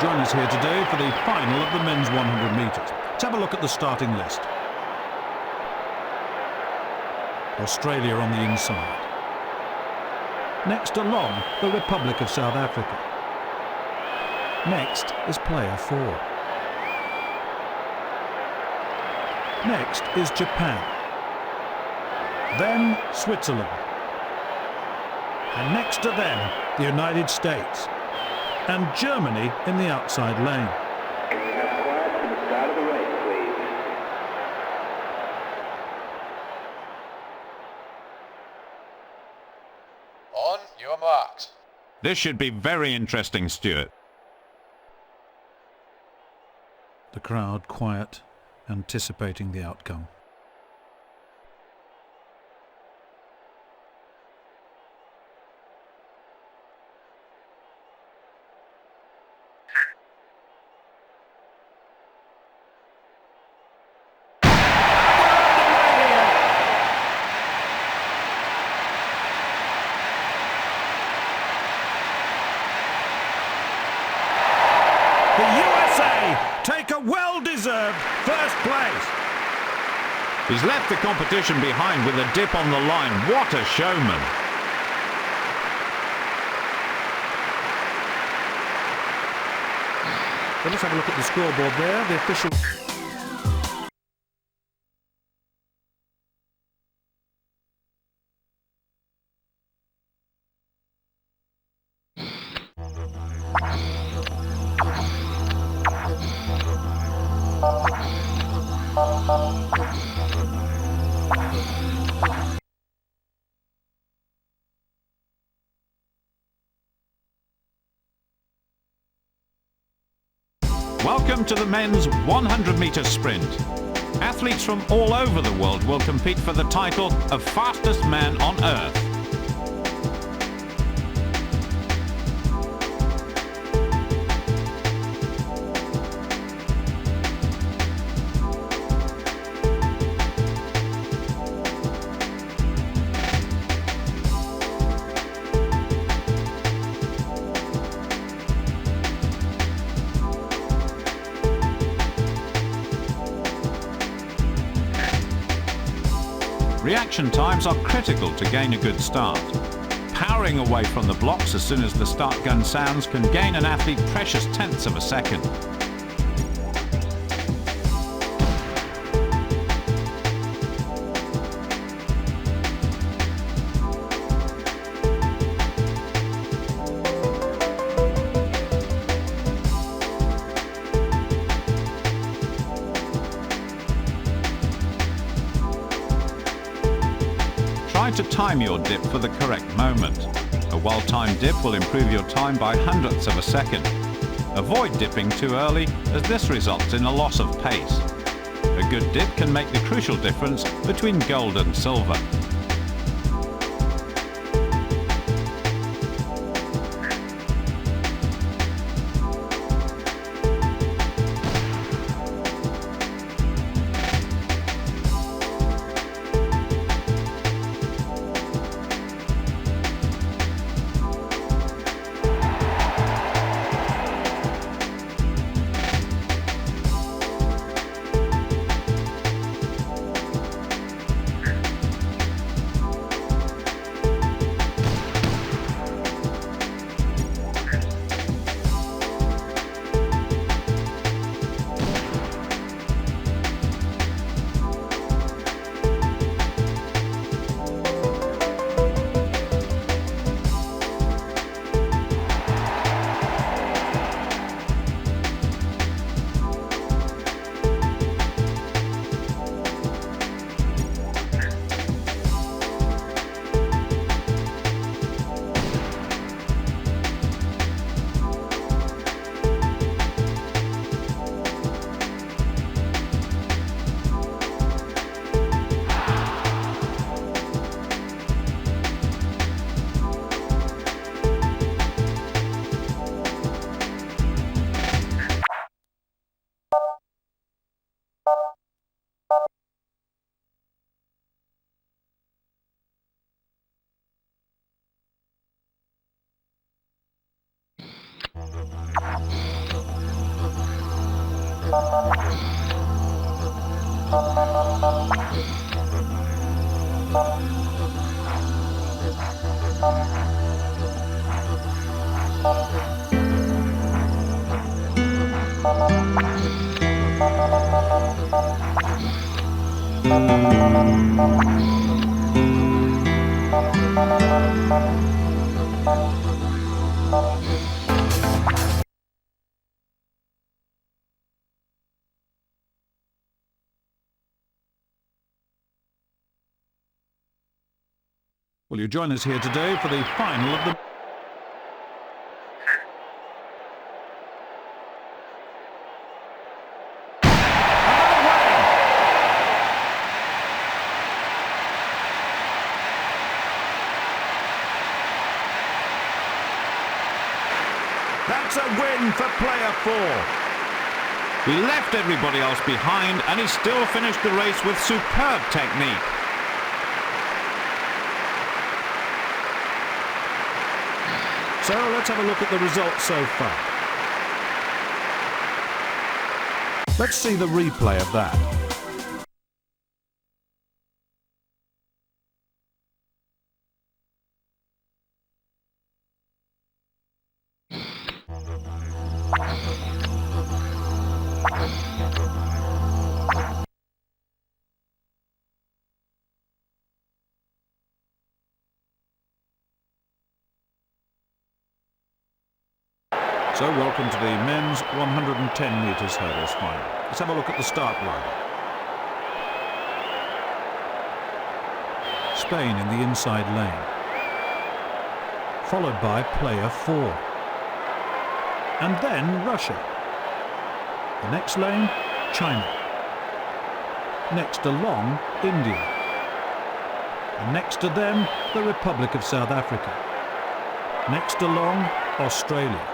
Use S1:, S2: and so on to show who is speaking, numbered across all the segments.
S1: join us here today for the final of the men's 100 metres. Let's have a look at the starting list. Australia on the inside. Next along, the Republic of South Africa. Next is player 4. Next is Japan. Then Switzerland. And next to them, the United States. And Germany in the outside lane.
S2: Can we have quiet for the start of the race, please?
S3: On your marks.
S4: This should be very interesting, Stuart.
S1: The crowd quiet, anticipating the outcome. The USA take a well-deserved first place.
S4: He's left the competition behind with a dip on the line. What a showman.
S1: Well, let's have a look at the scoreboard there. The official...
S4: Welcome to the men's 100-metre sprint. Athletes from all over the world will compete for the title of fastest man on Earth. Reaction times are critical to gain a good start. Powering away from the blocks as soon as the start gun sounds can gain an athlete precious tenths of a second. Try to time your dip for the correct moment. A well-timed dip will improve your time by hundredths of a second. Avoid dipping too early, as this results in a loss of pace. A good dip can make the crucial difference between gold and silver.
S1: Will you join us here today for the final of the... That's a win for player 4.
S4: He left everybody else behind and he still finished the race with superb technique.
S1: So let's have a look at the results so far. Let's see the replay of that. So welcome to the men's 110 metres hurdles final. Let's have a look at the start line. Spain in the inside lane, followed by player 4. And then Russia. The next lane, China. Next along, India. And next to them, the Republic of South Africa. Next along, Australia.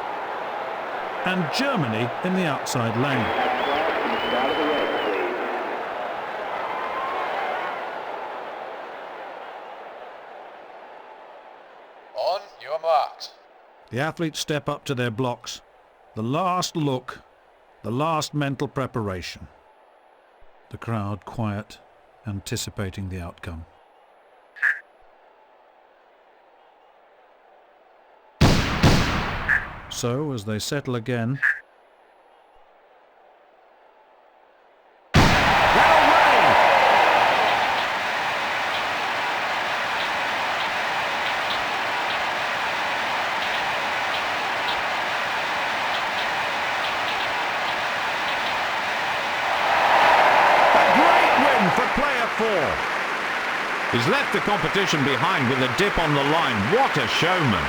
S1: And Germany in the outside lane.
S2: Start of the race, please.
S3: On your marks.
S1: The athletes step up to their blocks. The last look, the last mental preparation. The crowd quiet, anticipating the outcome. So, as they settle again... They're away! A great win for player 4.
S4: He's left the competition behind with a dip on the line. What a showman!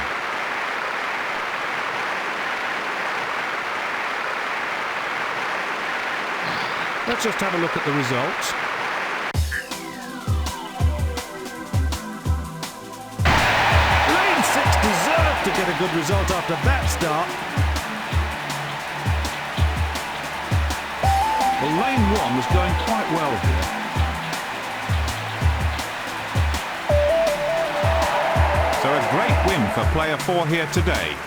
S1: Let's just have a look at the results. Lane 6 deserved to get a good result after that start. Well, lane 1 was going quite well here.
S4: So a great win for player 4 here today.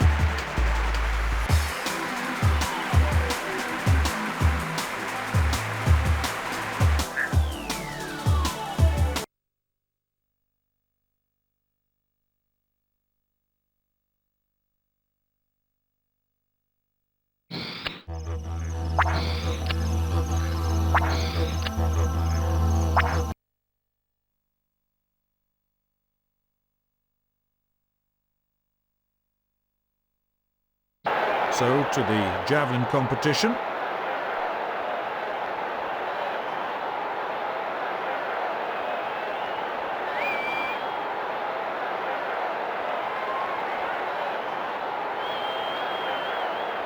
S1: So to the javelin competition.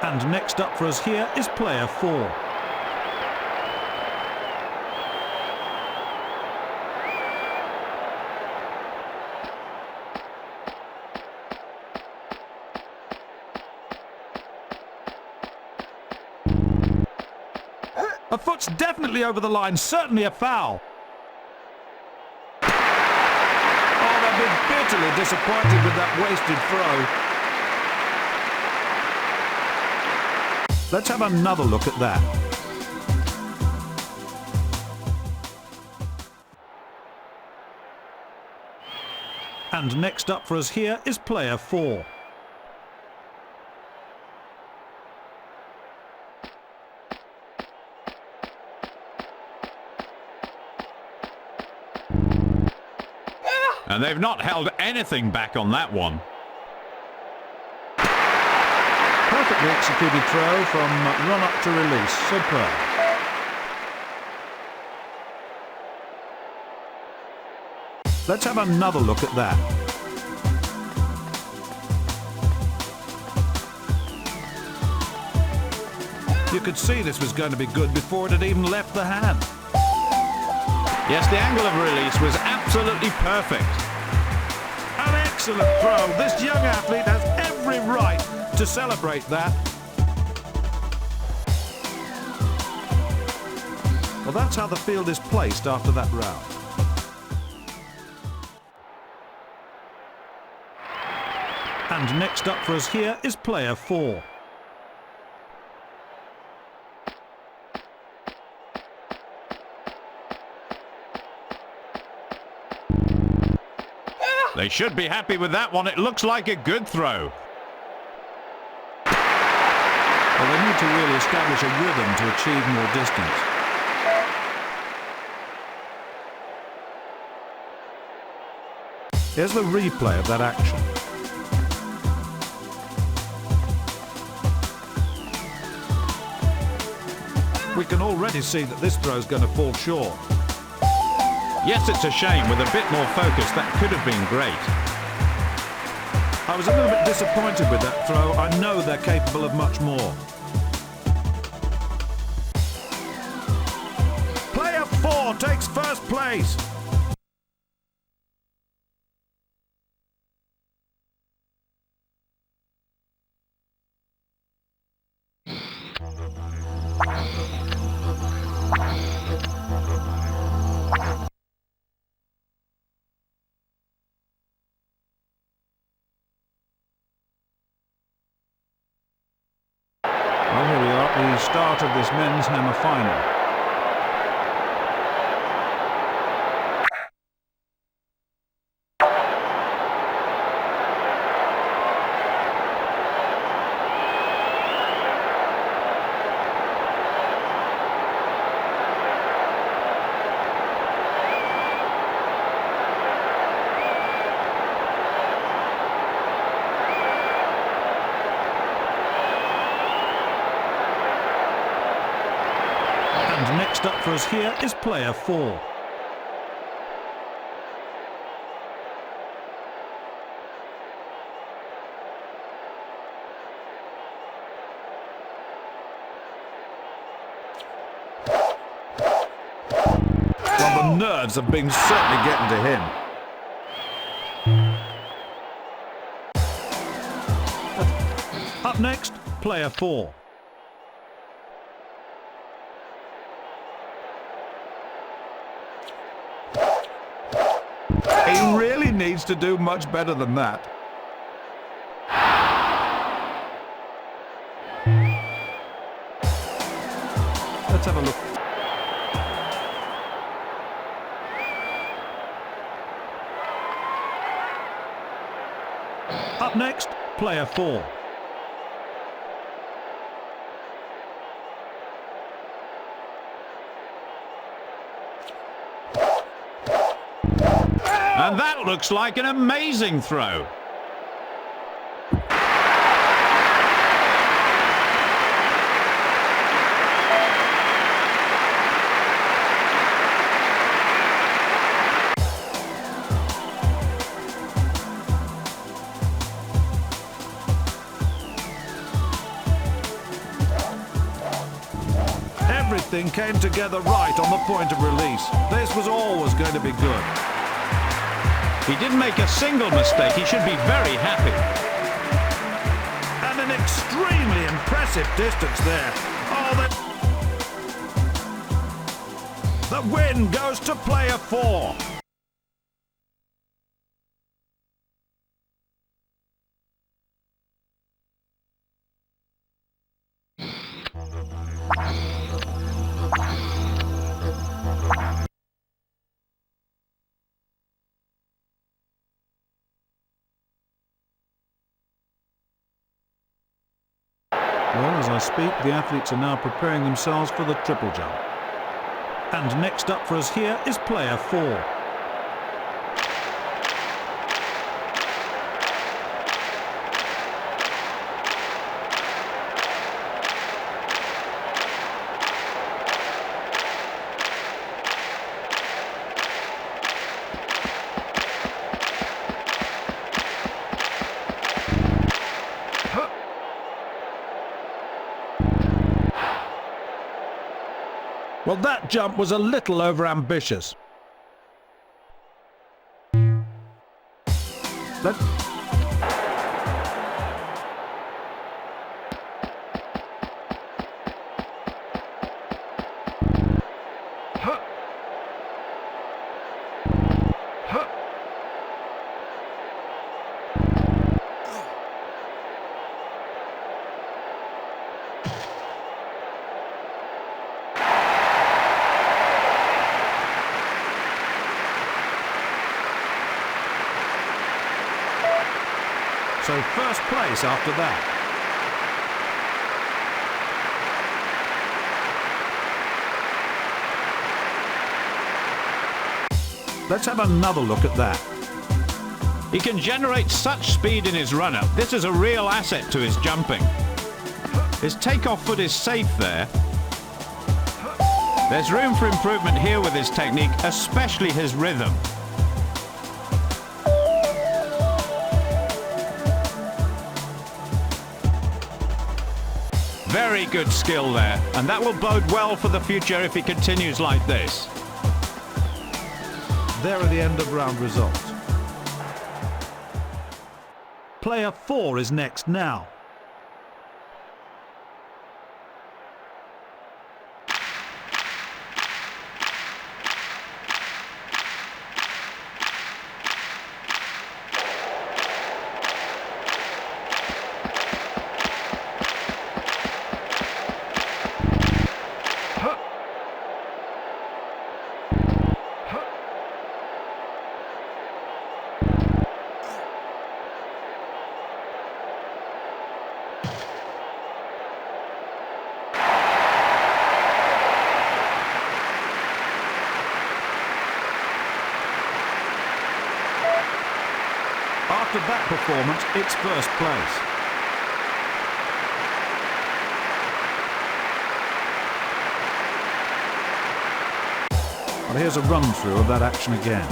S1: And next up for us here is player 4. A foot's definitely over the line, certainly a foul. Oh, they'll be bitterly disappointed with that wasted throw. Let's have another look at that. And next up for us here is player 4.
S4: And they've not held anything back on that one.
S1: Perfectly executed throw from run up to release. Superb. Let's have another look at that. You could see this was going to be good before it had even left the hand.
S4: Yes, the angle of release was absolutely perfect.
S1: An excellent throw. This young athlete has every right to celebrate that. Well, that's how the field is placed after that round. And next up for us here is player 4.
S4: They should be happy with that one. It looks like a good throw.
S1: Well, they need to really establish a rhythm to achieve more distance. Here's the replay of that action. We can already see that this throw is going to fall short.
S4: Yes, it's a shame. With a bit more focus, that could have been great.
S1: I was a little bit disappointed with that throw. I know they're capable of much more. Player 4 takes first place. Well, here we are at the start of this men's hammer final. And next up for us here is player 4. Well, the nerves have been certainly getting to him. Up next, player 4. He really needs to do much better than that. Let's have a look. Up next, player 4.
S4: And that looks like an amazing throw.
S1: Everything came together right on the point of release. This was always going to be good.
S4: He didn't make a single mistake. He should be very happy.
S1: And an extremely impressive distance there. Oh, the win goes to player 4. Well, as I speak, the athletes are now preparing themselves for the triple jump. And next up for us here is player 4. Well, that jump was a little overambitious. So first place after that. Let's have another look at that.
S4: He can generate such speed in his run-up. This is a real asset to his jumping. His takeoff foot is safe there. There's room for improvement here with his technique, especially his rhythm. Very good skill there, and that will bode well for the future if he continues like this.
S1: There are the end of round results. Player 4 is next now. After that performance, it's first place. Well, here's a run-through of that action again.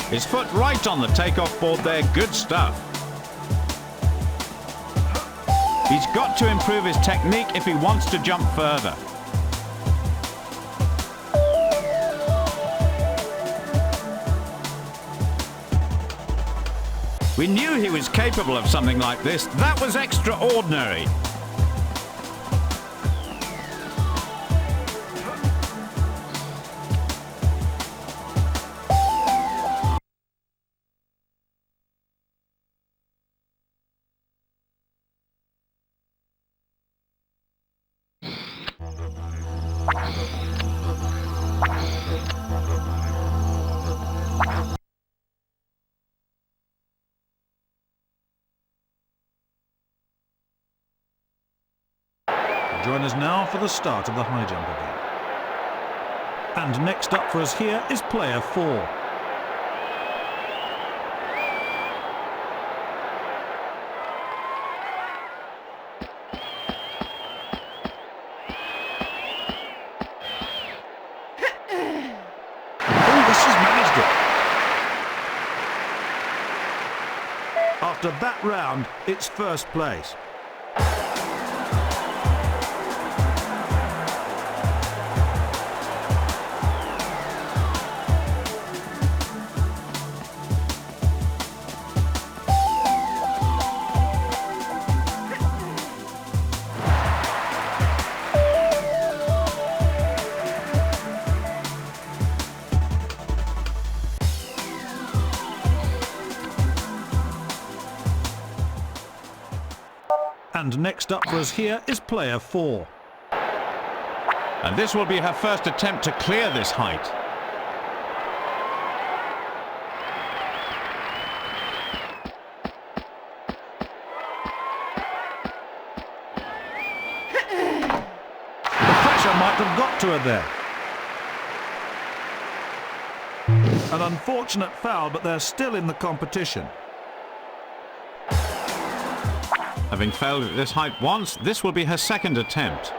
S4: His foot right on the takeoff board there, good stuff. He's got to improve his technique if he wants to jump further. We knew he was capable of something like this. That was extraordinary.
S1: Join us now for the start of the high jump event. And next up for us here is player 4. Oh, this has managed it. After that round, it's first place. And next up for us here is player 4.
S4: And this will be her first attempt to clear this height.
S1: might have got to her there. An unfortunate foul, but they're still in the competition.
S4: Having failed at this height once, this will be her second attempt.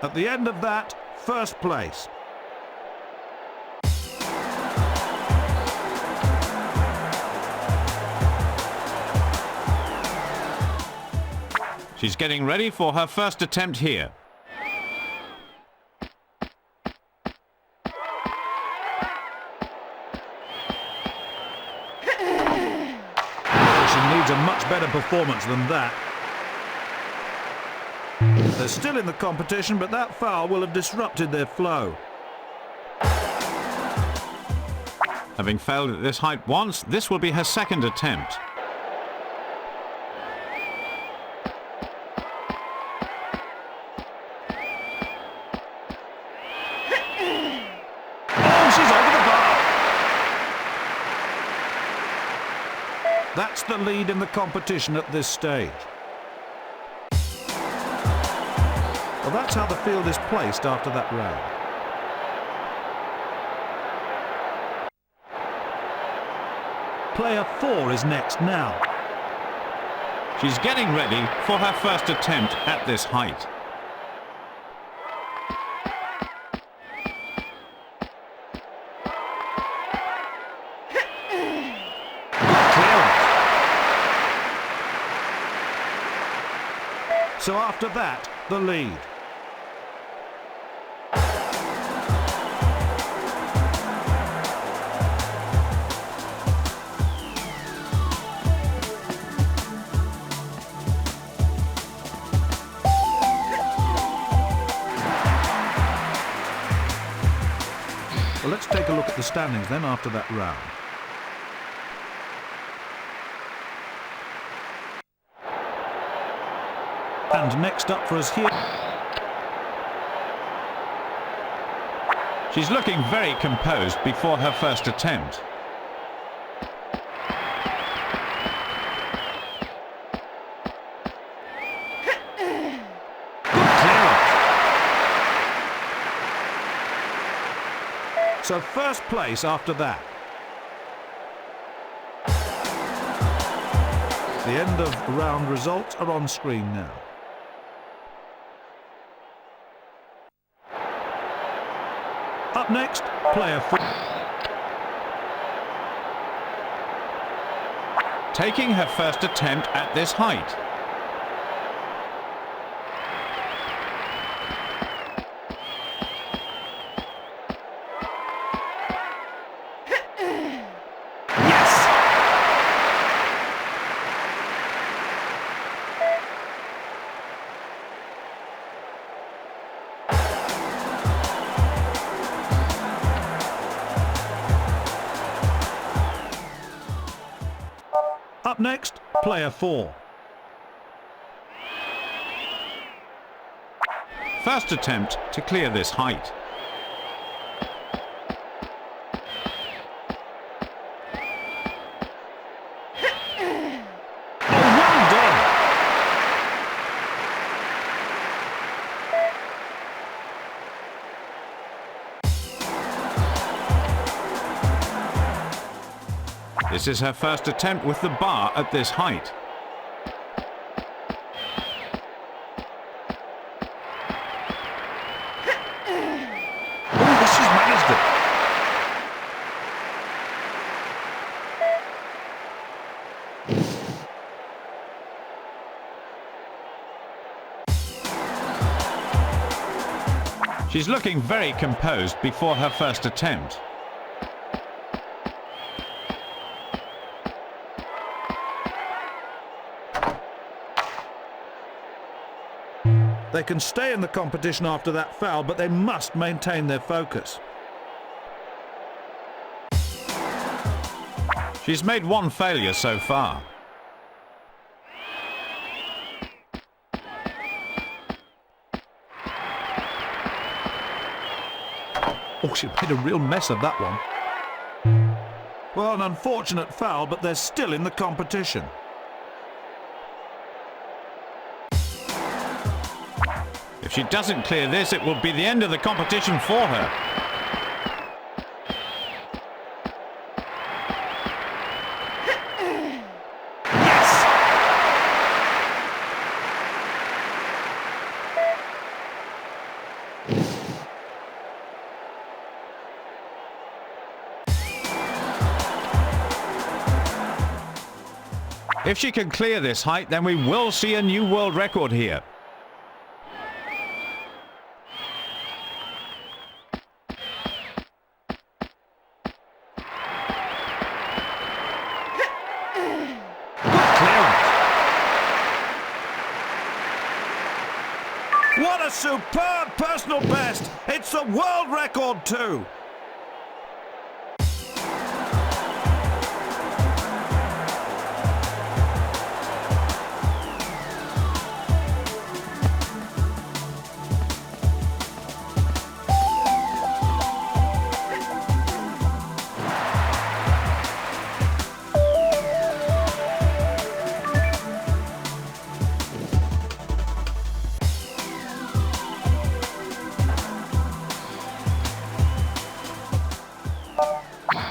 S1: At the end of that, first place.
S4: She's getting ready for her first attempt here.
S1: She needs a much better performance than that. They're still in the competition, but that foul will have disrupted their flow.
S4: Having failed at this height once, this will be her second attempt.
S1: Oh, she's over the bar! That's the lead in the competition at this stage. Well, that's how the field is placed after that round. Player 4 is next now.
S4: She's getting ready for her first attempt at this height.
S1: So after that, the lead. Well, let's take a look at the standings then after that round. And next up for us here...
S4: She's looking very composed before her first attempt.
S1: So first place after that. The end of round results are on screen now. Up next, player 4.
S4: Taking her first attempt at this height.
S1: Up next, player 4.
S4: First attempt to clear this height.
S1: Oh, well done!
S4: This is her first attempt with the bar at this height.
S1: Oh, she's managed it.
S4: She's looking very composed before her first attempt.
S1: They can stay in the competition after that foul, but they must maintain their focus.
S4: She's made one failure so far.
S1: Oh, she made a real mess of that one. Well, an unfortunate foul, but they're still in the competition.
S4: If she doesn't clear this, it will be the end of the competition for her. If she can clear this height, then we will see a new world record here.
S1: What a superb personal best! It's a world record too!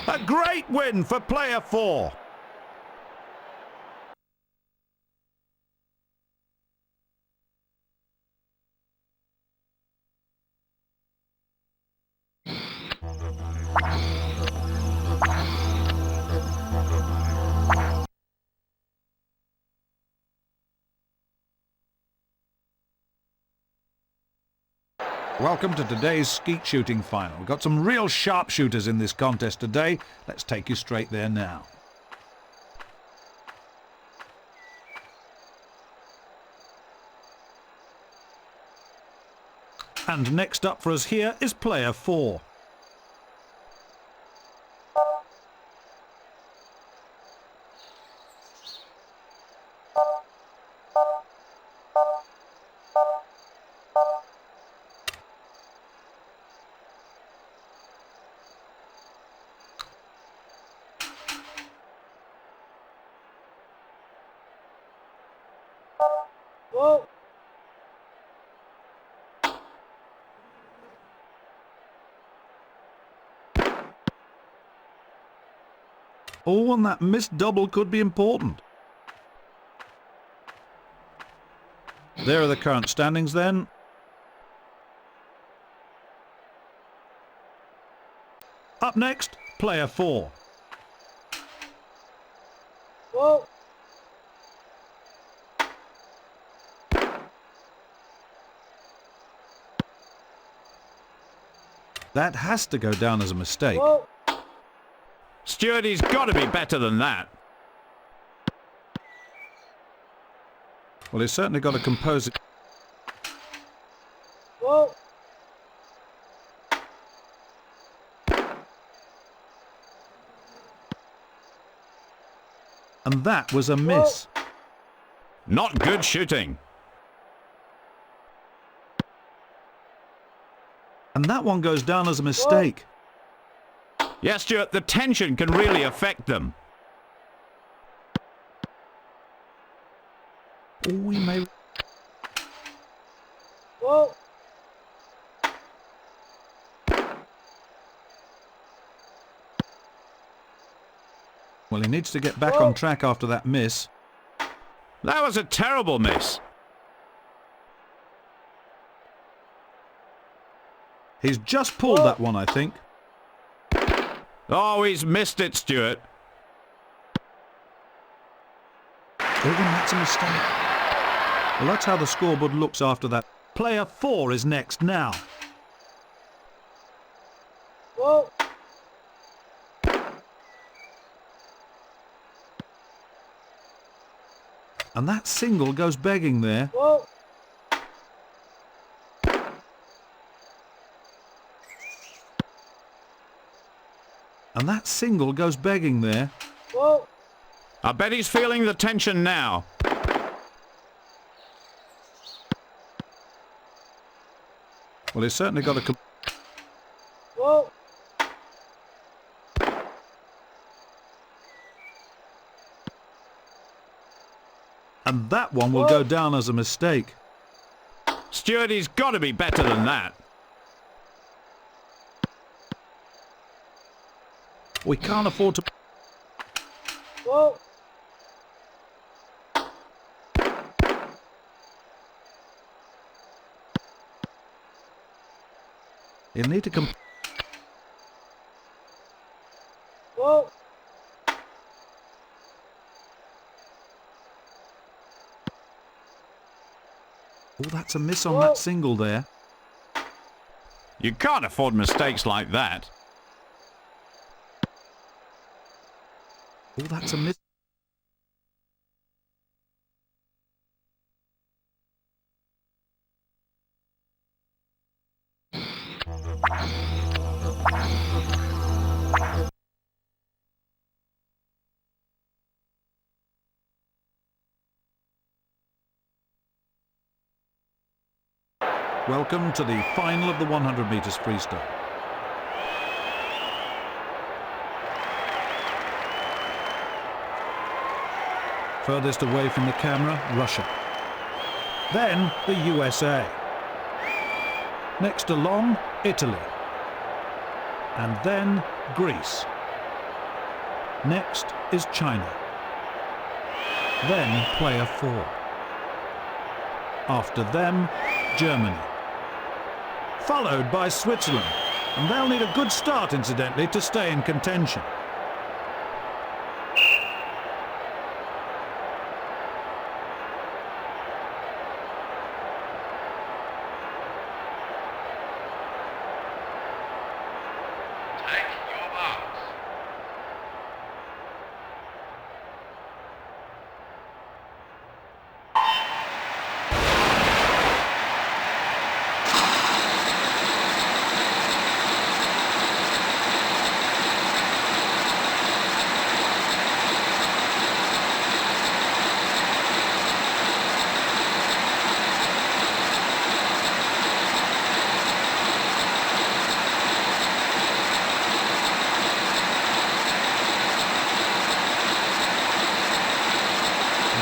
S1: A great win for player 4. Welcome to today's skeet shooting final. We've got some real sharpshooters in this contest today. Let's take you straight there now. And next up for us here is player 4.
S2: Whoa.
S1: Oh, and that missed double could be important. There are the current standings then. Up next, player 4.
S2: Whoa.
S1: That has to go down as a mistake.
S2: Whoa.
S4: Stuart, he's got to be better than that.
S1: Well, he's certainly got to compose it.
S2: Whoa.
S1: And that was a miss.
S4: Not good shooting.
S1: And that one goes down as a mistake.
S4: Yes, Stuart, the tension can really affect them.
S1: Oh, we may...
S2: Whoa.
S1: Well, he needs to get back on track after that miss.
S4: That was a terrible miss.
S1: He's just pulled that one, I think.
S4: Oh, he's missed it, Stuart.
S1: Oh, and that's a mistake. Well, that's how the scoreboard looks after that. Player 4 is next now.
S2: Whoa.
S1: And that single goes begging there.
S2: Whoa.
S1: And that single goes begging there.
S2: Whoa.
S4: I bet he's feeling the tension now.
S1: Well, he's certainly got to...
S2: Whoa.
S1: And that one will go down as a mistake.
S4: Stewart, he's got to be better than that.
S1: We can't afford to...
S2: Whoa.
S1: You need to come...
S2: Whoa.
S1: Oh, that's a miss on that single there.
S4: You can't afford mistakes like that.
S1: Oh, that's a miss. Welcome to the final of the 100 metres freestyle. Furthest away from the camera, Russia. Then the USA. Next along, Italy. And then Greece. Next is China. Then player 4. After them, Germany. Followed by Switzerland, and they'll need a good start, incidentally, to stay in contention.
S3: Take your marks.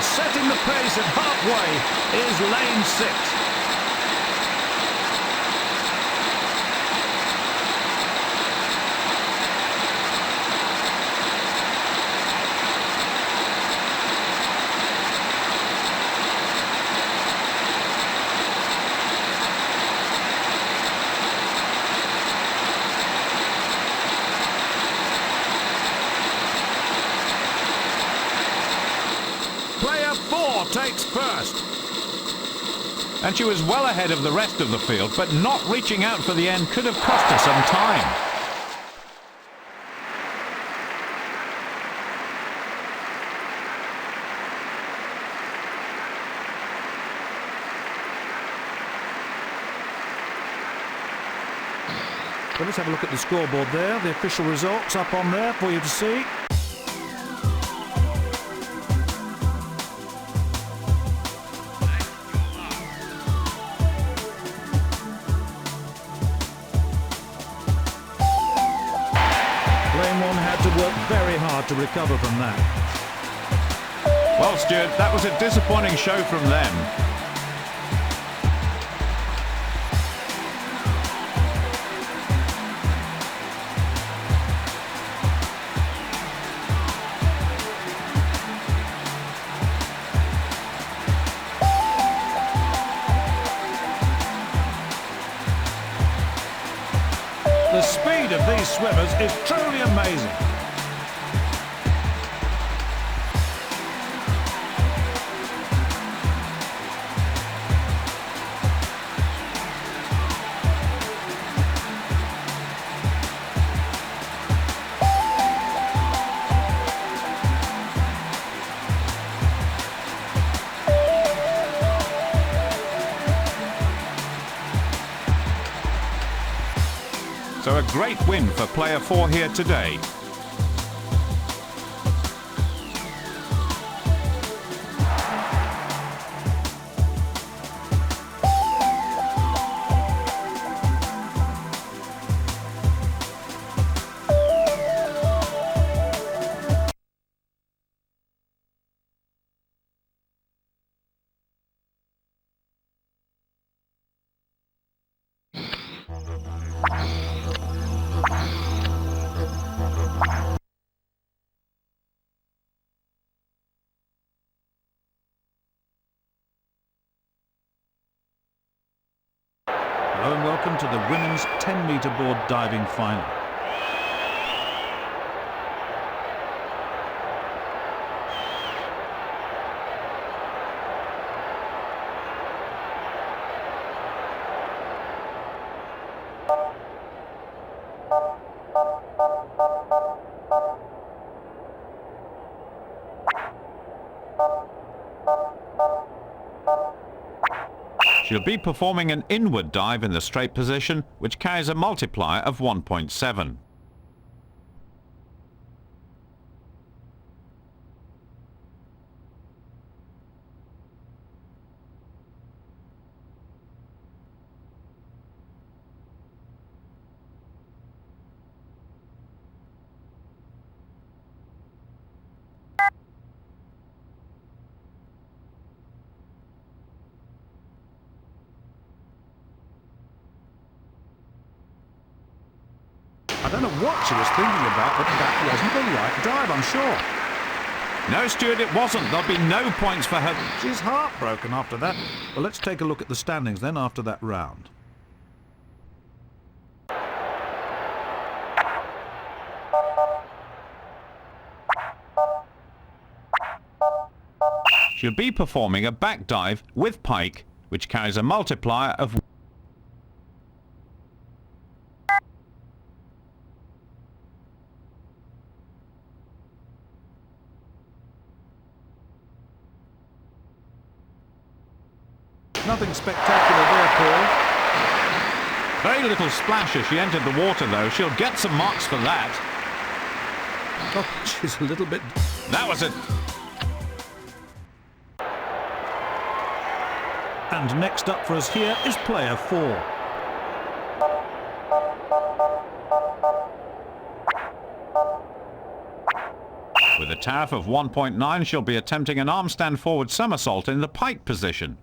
S1: Setting the pace at halfway is lane 6. Player 4 takes first.
S4: And she was well ahead of the rest of the field, but not reaching out for the end could have cost her some time.
S1: Well, let's have a look at the scoreboard there. The official results up on there for you to see. Lane 1 had to work very hard to recover from that.
S4: Well, Stuart, that was a disappointing show from them.
S1: The speed of these swimmers is truly amazing.
S4: So a great win for player 4 here today.
S1: Hello and welcome to the women's 10-metre board diving final.
S4: She'll be performing an inward dive in the straight position, which carries a multiplier of 1.7.
S1: I don't know what she was thinking about, but that wasn't the right dive, I'm sure.
S4: No, Stuart, it wasn't. There'll be no points for her.
S1: She's heartbroken after that. Well, let's take a look at the standings then after that round.
S4: She'll be performing a back dive with pike, which carries a multiplier of
S1: Nothing spectacular there, Paul.
S4: very little splash as she entered the water, though. She'll get some marks for that.
S1: Oh, she's a little bit...
S4: That was it.
S1: And next up for us here is player 4.
S4: With a tariff of 1.9, she'll be attempting an arm stand forward somersault in the pike position.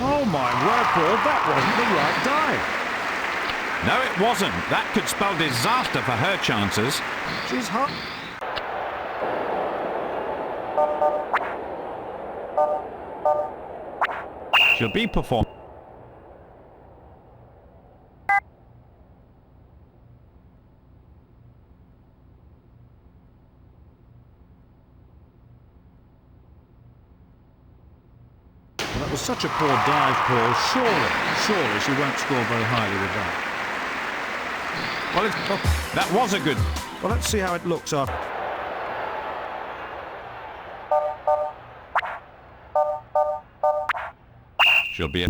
S1: Oh my word, Paul, that wasn't the right dive.
S4: No, it wasn't. That could spell disaster for her chances.
S1: She's hot.
S4: She'll be performing.
S1: Well, that was such a poor dive, Paul. Surely she won't score very highly with that.
S4: Well, that was a good...
S1: Well, let's see how it looks after.
S4: She'll be...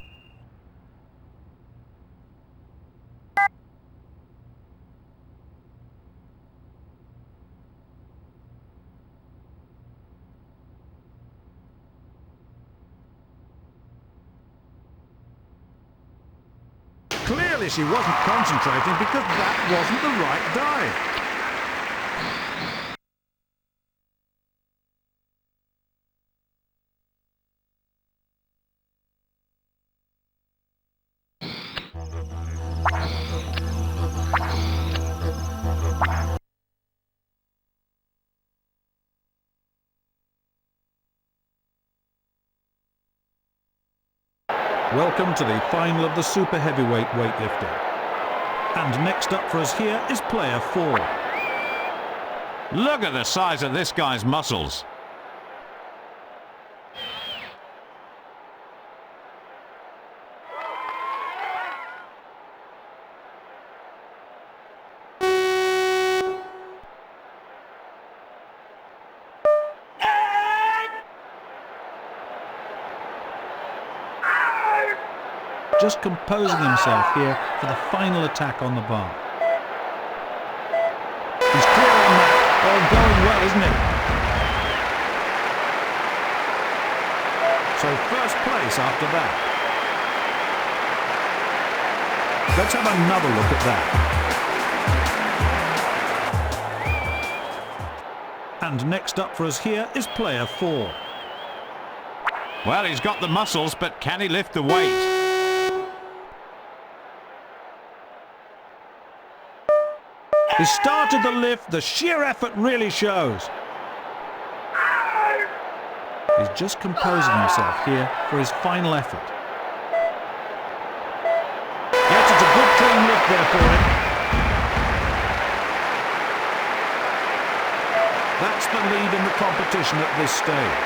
S1: Clearly she wasn't concentrating because that wasn't the right dive. Welcome to the final of the super heavyweight weightlifting. And next up for us here is player 4.
S4: Look at the size of this guy's muscles.
S1: Just composing himself here for the final attack on the bar. He's clear on that. Oh, going well, isn't it? So first place after that. Let's have another look at that. And next up for us here is player 4.
S4: Well, he's got the muscles, but can he lift the weight?
S1: He started the lift, the sheer effort really shows. He's just composing himself here for his final effort. Yes, it's a good clean lift there for him. That's the lead in the competition at this stage.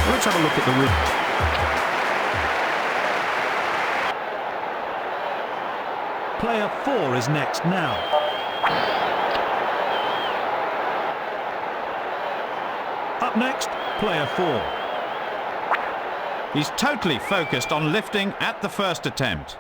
S1: Let's have a look at the replay. Player 4 is next now. Up next, player 4.
S4: He's totally focused on lifting at the first attempt.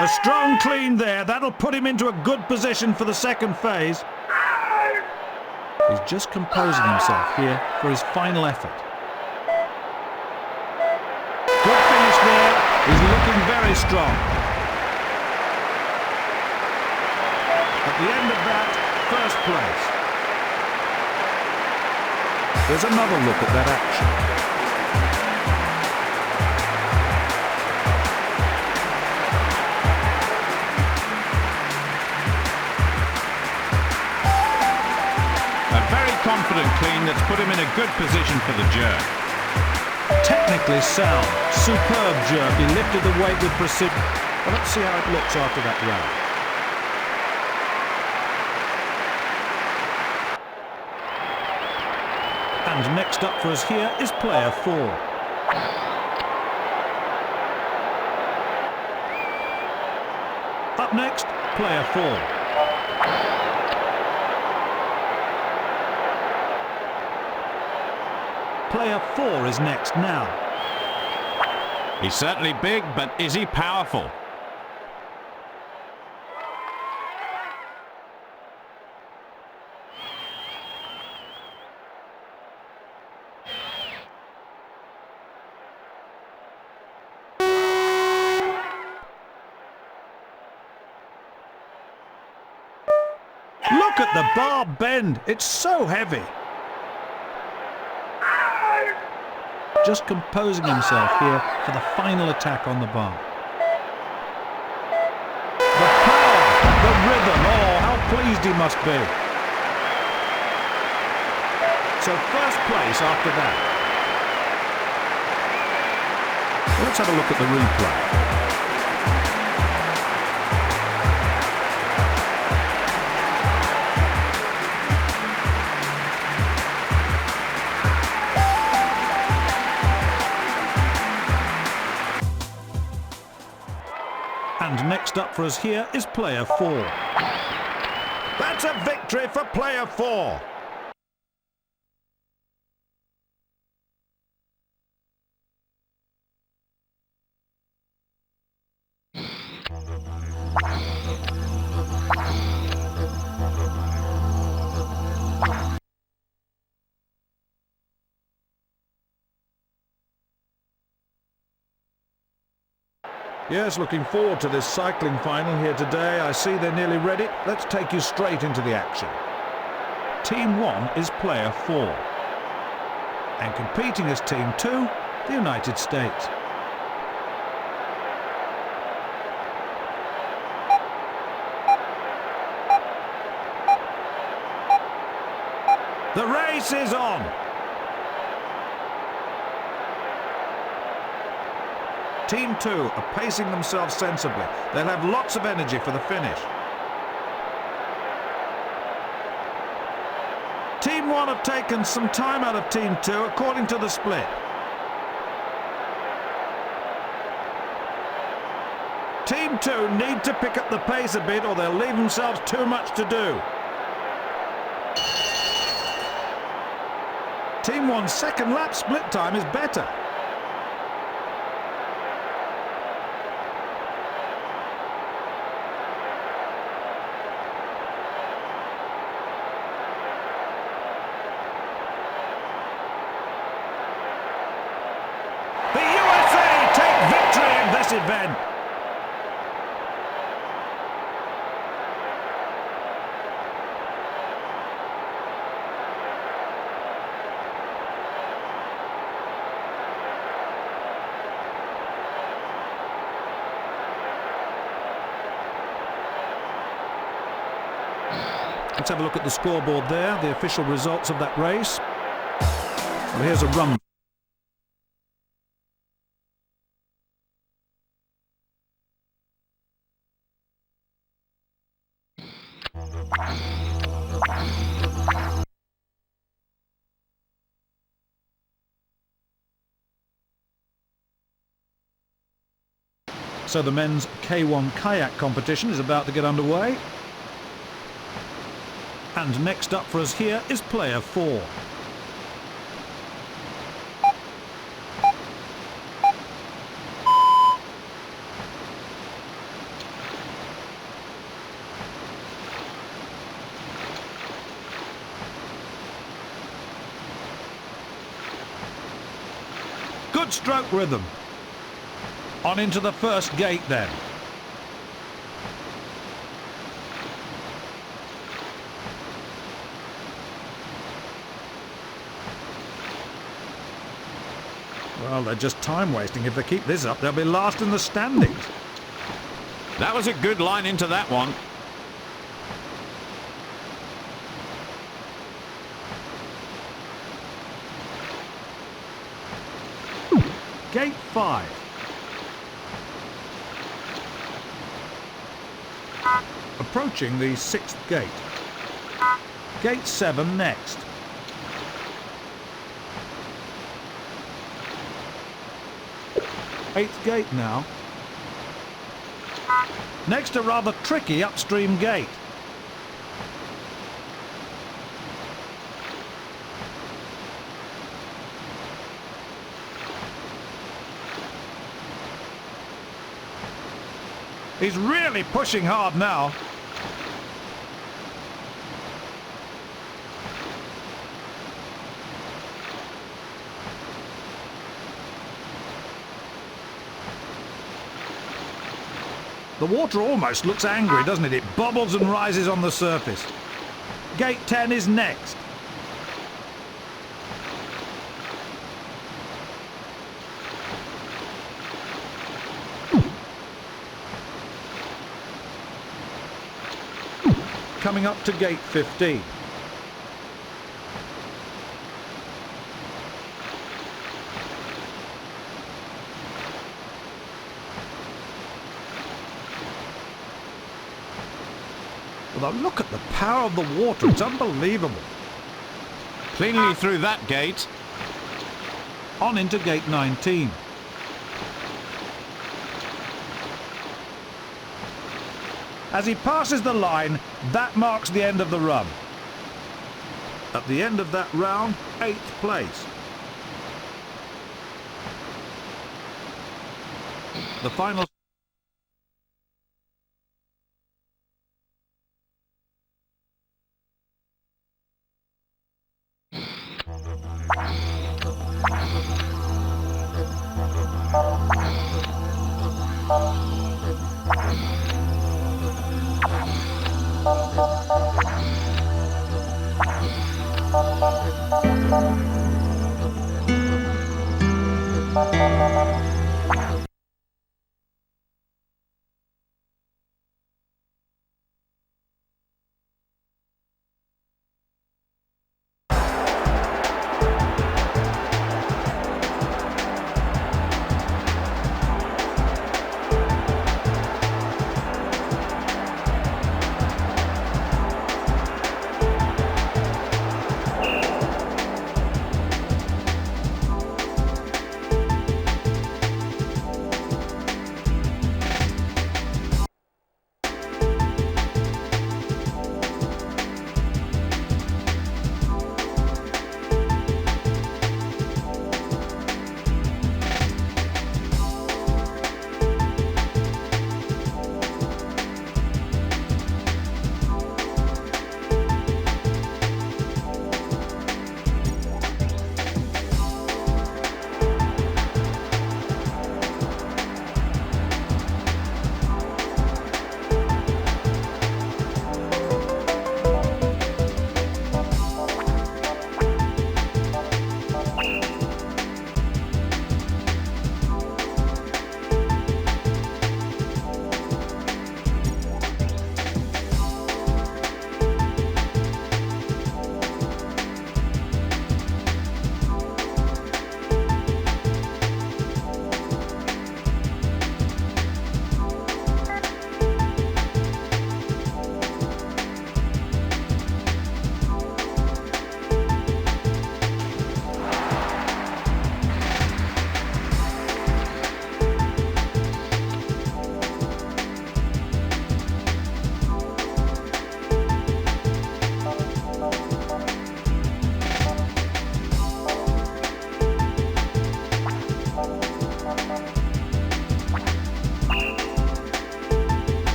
S1: A strong clean there. That'll put him into a good position for the second phase. He's just composing himself here for his final effort. Good finish there. He's looking very strong. At the end of that, first place. There's another look at that action.
S4: Confident clean that's put him in a good position for the jerk.
S1: Technically sound, superb jerk. He lifted the weight with precision. Well, let's see how it looks after that round. And next up for us here is player 4. Up next, player 4. Player 4 is next now.
S4: He's certainly big, but is he powerful?
S1: Look at the bar bend. It's so heavy. Just composing himself here for the final attack on the bar. The power, the rhythm, oh, how pleased he must be. So first place after that. Let's have a look at the replay. And next up for us here is player 4. That's a victory for player 4. Yes, looking forward to this cycling final here today. I see they're nearly ready. Let's take you straight into the action. Team 1 is player 4. And competing as Team 2, the United States. The race is on! Team 2 are pacing themselves sensibly. They'll have lots of energy for the finish. Team 1 have taken some time out of Team 2 according to the split. Team 2 need to pick up the pace a bit or they'll leave themselves too much to do. someone's second lap split time is better. The USA take victory in this event. Let's have a look at the scoreboard there, the official results of that race. Well, here's a run. So the men's K1 kayak competition is about to get underway. And next up for us here is player 4. Good stroke rhythm. On into the first gate then. Well, they're just time wasting. If they keep this up, they'll be last in the standings.
S4: That was a good line into that one.
S1: Gate 5. Approaching the 6th gate. Gate 7 next. Eighth gate now. Next, a rather tricky upstream gate. He's really pushing hard now. The water almost looks angry, doesn't it? It bubbles and rises on the surface. Gate 10 is next. Coming up to gate 15. Well, look at the power of the water. It's unbelievable.
S4: Cleanly through that gate.
S1: On into gate 19. As he passes the line, that marks the end of the run. At the end of that round, 8th place. The final...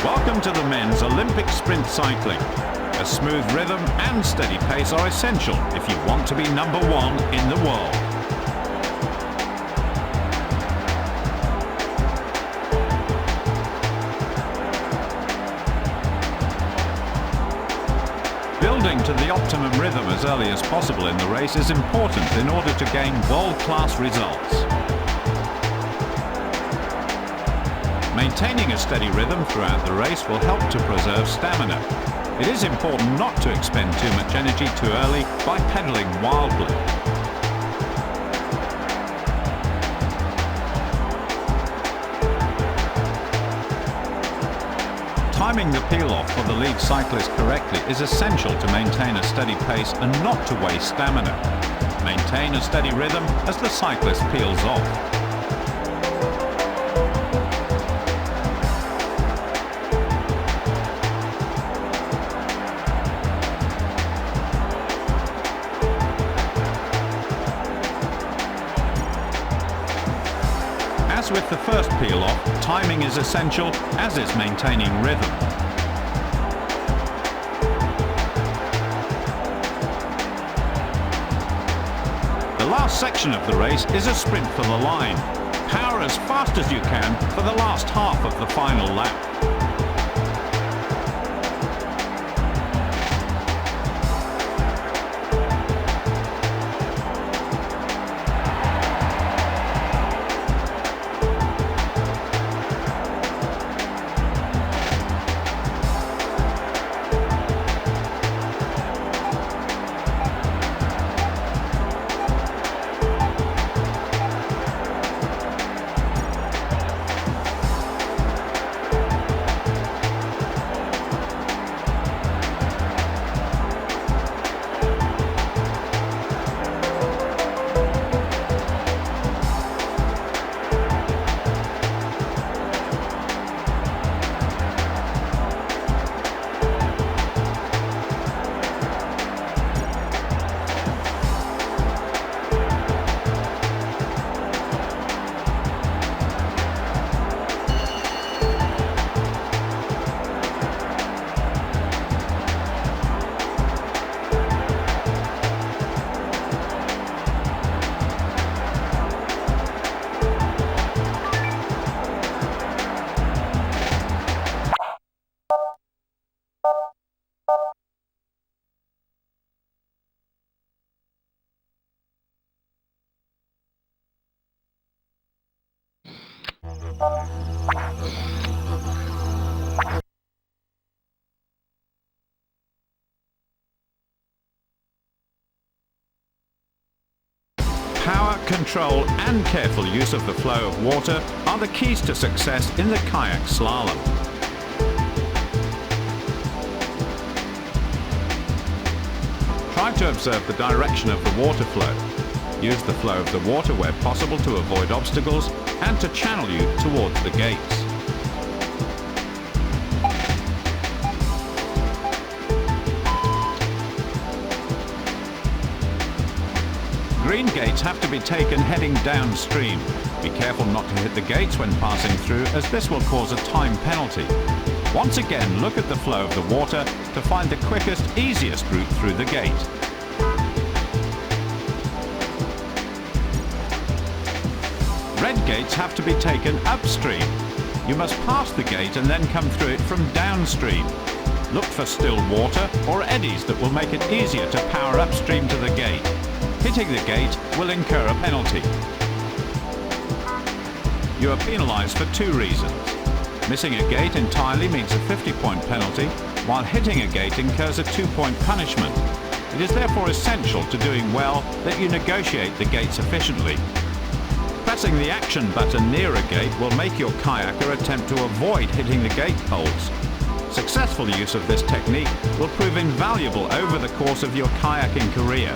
S4: Welcome to the men's Olympic sprint cycling. A smooth rhythm and steady pace are essential if you want to be number one in the world. Building to the optimum rhythm as early as possible in the race is important in order to gain world-class results. Maintaining a steady rhythm throughout the race will help to preserve stamina. It is important not to expend too much energy too early by pedaling wildly. Timing the peel-off for the lead cyclist correctly is essential to maintain a steady pace and not to waste stamina. Maintain a steady rhythm as the cyclist peels off. As with the first peel-off, timing is essential, as is maintaining rhythm. The last section of the race is a sprint for the line. Power as fast as you can for the last half of the final lap. Power, control and careful use of the flow of water are the keys to success in the kayak slalom. Try to observe the direction of the water flow. Use the flow of the water where possible to avoid obstacles and to channel you towards the gates. Green gates have to be taken heading downstream. Be careful not to hit the gates when passing through, as this will cause a time penalty. Once again, look at the flow of the water to find the quickest, easiest route through the gate. Red gates have to be taken upstream. You must pass the gate and then come through it from downstream. Look for still water or eddies that will make it easier to power upstream to the gate. Hitting the gate will incur a penalty. You are penalised for two reasons. Missing a gate entirely means a 50-point penalty, while hitting a gate incurs a 2-point punishment. It is therefore essential to doing well that you negotiate the gates efficiently. Pressing the action button near a gate will make your kayaker attempt to avoid hitting the gate poles. Successful use of this technique will prove invaluable over the course of your kayaking career.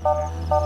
S4: Power.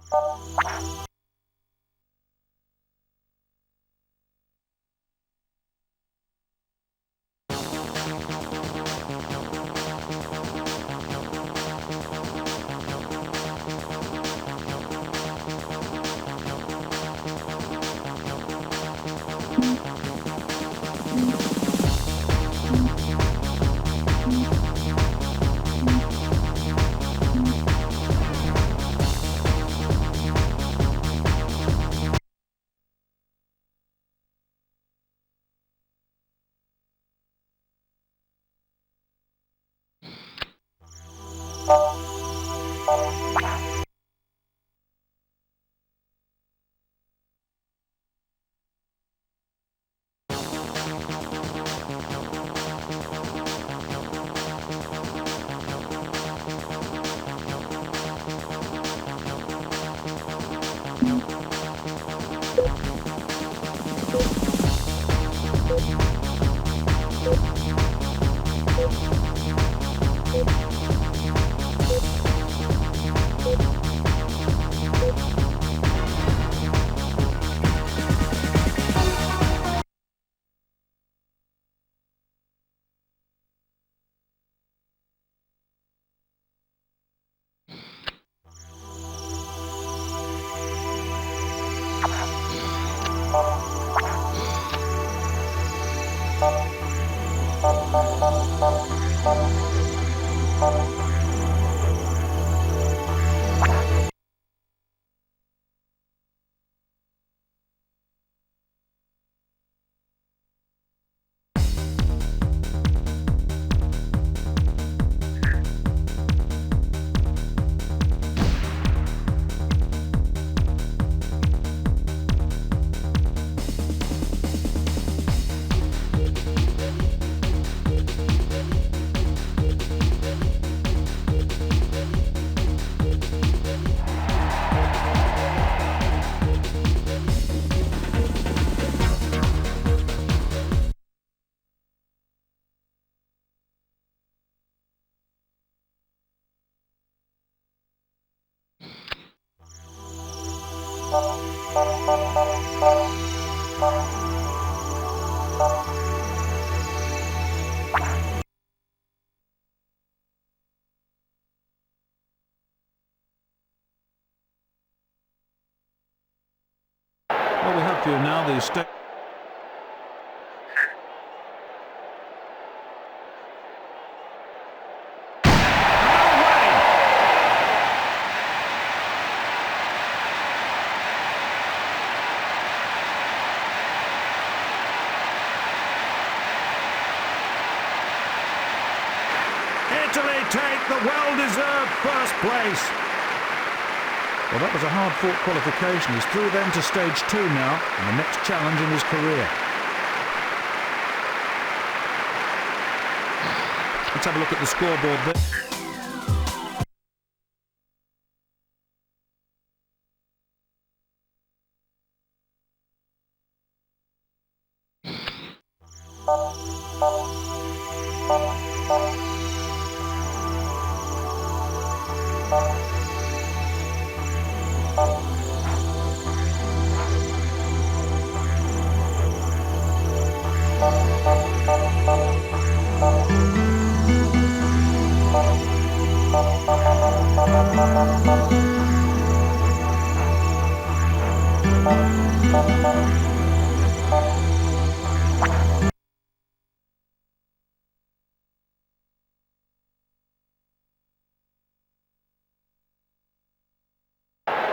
S1: Well, we have for you now the step.
S2: Italy take the well-deserved first place.
S1: Well, that was a hard-fought qualification. He's through then to stage 2 now, and the next challenge in his career. Let's have a look at the scoreboard there.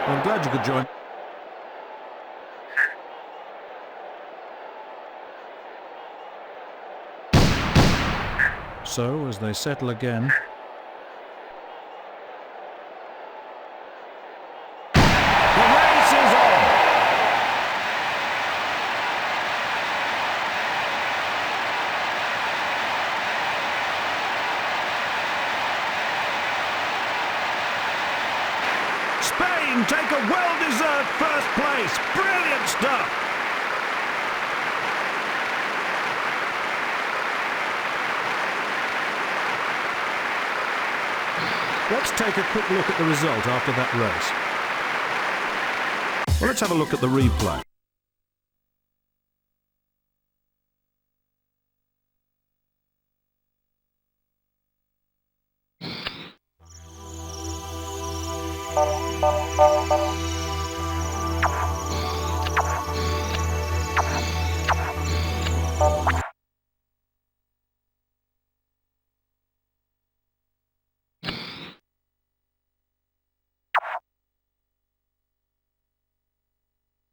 S1: I'm glad you could join. So, as they settle again.
S2: The race is on. Spain take a well-deserved first place. Brilliant stuff.
S1: Let's take a quick look at the result after that race. Well, let's have a look at the replay.